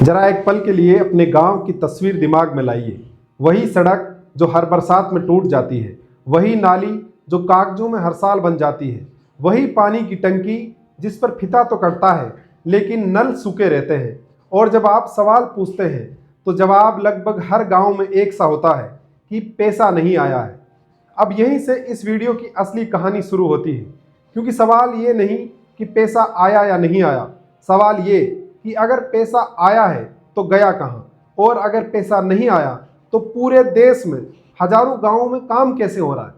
जरा एक पल के लिए अपने गांव की तस्वीर दिमाग में लाइए। वही सड़क जो हर बरसात में टूट जाती है, वही नाली जो कागजों में हर साल बन जाती है, वही पानी की टंकी जिस पर फिता तो कटता है लेकिन नल सूखे रहते हैं। और जब आप सवाल पूछते हैं तो जवाब लगभग हर गांव में एक सा होता है कि पैसा नहीं आया है। अब यहीं से इस वीडियो की असली कहानी शुरू होती है, क्योंकि सवाल ये नहीं कि पैसा आया या नहीं आया, सवाल ये कि अगर पैसा आया है तो गया कहाँ, और अगर पैसा नहीं आया तो पूरे देश में हजारों गांवों में काम कैसे हो रहा है।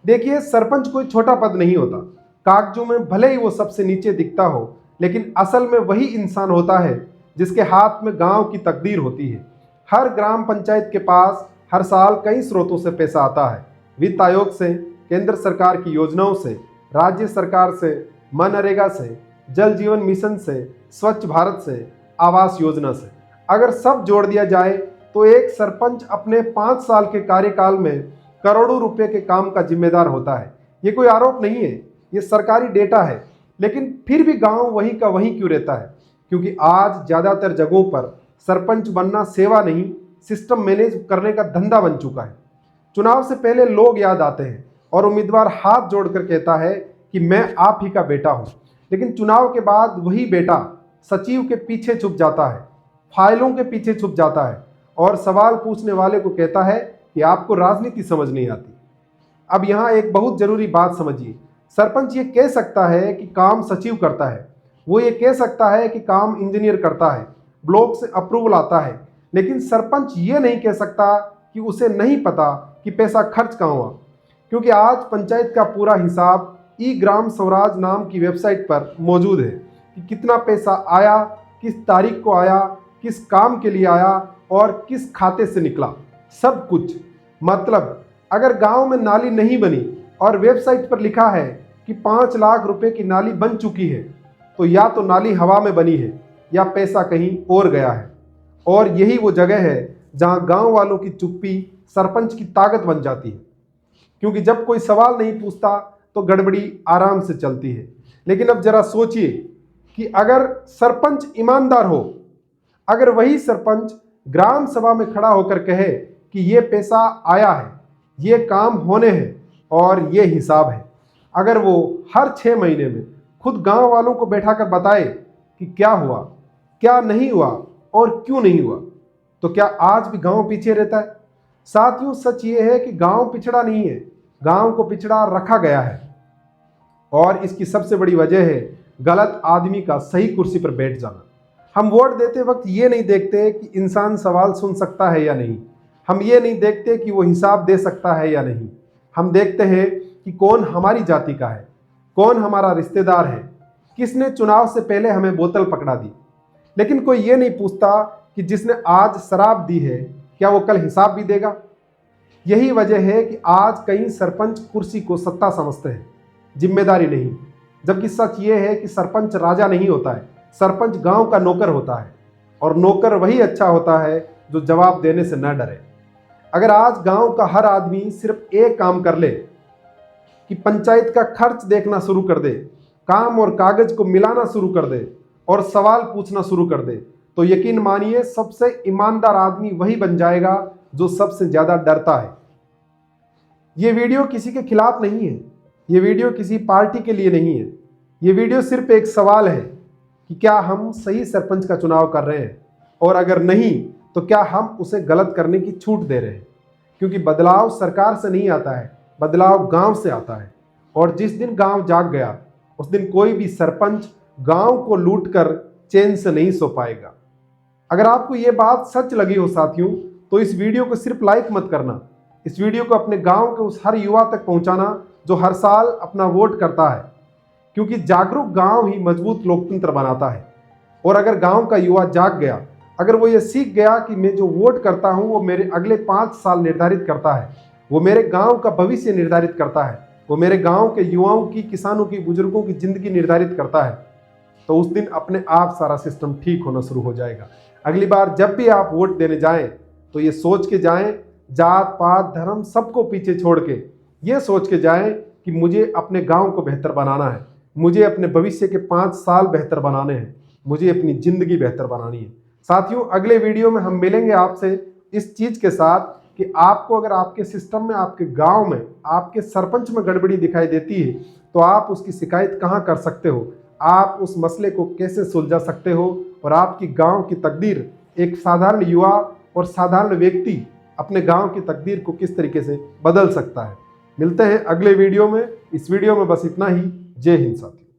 देखिए, सरपंच कोई छोटा पद नहीं होता। कागजों में भले ही वो सबसे नीचे दिखता हो, लेकिन असल में वही इंसान होता है जिसके हाथ में गांव की तकदीर होती है। हर ग्राम पंचायत के पास हर साल कई स्रोतों से पैसा आता है। वित्त आयोग से, केंद्र सरकार की योजनाओं से, राज्य सरकार से, मनरेगा से, जल जीवन मिशन से, स्वच्छ भारत से, आवास योजना से। अगर सब जोड़ दिया जाए तो एक सरपंच अपने 5 साल के कार्यकाल में करोड़ों रुपए के काम का जिम्मेदार होता है। ये कोई आरोप नहीं है, ये सरकारी डेटा है। लेकिन फिर भी गांव वहीं का वहीं क्यों रहता है? क्योंकि आज ज़्यादातर जगहों पर सरपंच बनना सेवा नहीं, सिस्टम मैनेज करने का धंधा बन चुका है। चुनाव से पहले लोग याद आते हैं और उम्मीदवार हाथ जोड़कर कहता है कि मैं आप ही का बेटा हूँ। लेकिन चुनाव के बाद वही बेटा सचिव के पीछे छुप जाता है, फाइलों के पीछे छुप जाता है और सवाल पूछने वाले को कहता है कि आपको राजनीति समझ नहीं आती। अब यहाँ एक बहुत जरूरी बात समझिए। सरपंच ये कह सकता है कि काम सचिव करता है, वो ये कह सकता है कि काम इंजीनियर करता है, ब्लॉक से अप्रूवल आता है, लेकिन सरपंच ये नहीं कह सकता कि उसे नहीं पता कि पैसा खर्च कहाँ हुआ। क्योंकि आज पंचायत का पूरा हिसाब ई ग्राम स्वराज नाम की वेबसाइट पर मौजूद है कि कितना पैसा आया, किस तारीख को आया, किस काम के लिए आया और किस खाते से निकला, सब कुछ। मतलब अगर गांव में नाली नहीं बनी और वेबसाइट पर लिखा है कि 5 लाख रुपए की नाली बन चुकी है, तो या तो नाली हवा में बनी है या पैसा कहीं और गया है। और यही वो जगह है जहां गांव वालों की चुप्पी सरपंच की ताकत बन जाती है। क्योंकि जब कोई सवाल नहीं पूछता तो गड़बड़ी आराम से चलती है। लेकिन अब जरा सोचिए कि अगर सरपंच ईमानदार हो, अगर वही सरपंच ग्राम सभा में खड़ा होकर कहे कि ये पैसा आया है, ये काम होने हैं और ये हिसाब है, अगर वो हर 6 महीने में खुद गांव वालों को बैठाकर बताए कि क्या हुआ, क्या नहीं हुआ और क्यों नहीं हुआ, तो क्या आज भी गांव पीछे रहता है? साथियों, सच ये है कि गांव पिछड़ा नहीं है, गांव को पिछड़ा रखा गया है। और इसकी सबसे बड़ी वजह है गलत आदमी का सही कुर्सी पर बैठ जाना। हम वोट देते वक्त ये नहीं देखते कि इंसान सवाल सुन सकता है या नहीं, हम ये नहीं देखते कि वो हिसाब दे सकता है या नहीं। हम देखते हैं कि कौन हमारी जाति का है, कौन हमारा रिश्तेदार है, किसने चुनाव से पहले हमें बोतल पकड़ा दी। लेकिन कोई ये नहीं पूछता कि जिसने आज शराब दी है, क्या वो कल हिसाब भी देगा? यही वजह है कि आज कई सरपंच कुर्सी को सत्ता समझते हैं, जिम्मेदारी नहीं। जबकि सच ये है कि सरपंच राजा नहीं होता है, सरपंच गांव का नौकर होता है। और नौकर वही अच्छा होता है जो जवाब देने से न डरे। अगर आज गांव का हर आदमी सिर्फ एक काम कर ले कि पंचायत का खर्च देखना शुरू कर दे, काम और कागज को मिलाना शुरू कर दे और सवाल पूछना शुरू कर दे, तो यकीन मानिए सबसे ईमानदार आदमी वही बन जाएगा जो सबसे ज्यादा डरता है। ये वीडियो किसी के खिलाफ नहीं है, ये वीडियो किसी पार्टी के लिए नहीं है। ये वीडियो सिर्फ एक सवाल है कि क्या हम सही सरपंच का चुनाव कर रहे हैं, और अगर नहीं तो क्या हम उसे गलत करने की छूट दे रहे हैं। क्योंकि बदलाव सरकार से नहीं आता है, बदलाव गांव से आता है। और जिस दिन गांव जाग गया, उस दिन कोई भी सरपंच गांव को लूटकर चैन से नहीं सो पाएगा। अगर आपको ये बात सच लगी हो साथियों, तो इस वीडियो को सिर्फ लाइक मत करना, इस वीडियो को अपने गांव के उस हर युवा तक पहुंचाना जो हर साल अपना वोट करता है। क्योंकि जागरूक गांव ही मजबूत लोकतंत्र बनाता है। और अगर गांव का युवा जाग गया, अगर वो ये सीख गया कि मैं जो वोट करता हूं वो मेरे अगले 5 साल निर्धारित करता है, वो मेरे गांव का भविष्य निर्धारित करता है, वो मेरे गांव के युवाओं की, किसानों की, बुजुर्गों की जिंदगी निर्धारित करता है, तो उस दिन अपने आप सारा सिस्टम ठीक होना शुरू हो जाएगा। अगली बार जब भी आप वोट देने जाएं तो ये सोच के जाएं, जात पात धर्म सबको पीछे छोड़ के ये सोच के जाएं कि मुझे अपने गांव को बेहतर बनाना है, मुझे अपने भविष्य के 5 साल बेहतर बनाने हैं, मुझे अपनी जिंदगी बेहतर बनानी है। साथियों, अगले वीडियो में हम मिलेंगे आपसे इस चीज के साथ कि आपको अगर आपके सिस्टम में, आपके गांव में, आपके सरपंच में गड़बड़ी दिखाई देती है तो आप उसकी शिकायत कहां कर सकते हो, आप उस मसले को कैसे सुलझा सकते हो और आपकी गांव की तकदीर, एक साधारण युवा और साधारण व्यक्ति अपने गांव की तकदीर को किस तरीके से बदल सकता है। मिलते हैं अगले वीडियो में। इस वीडियो में बस इतना ही। जय हिंद साथियों।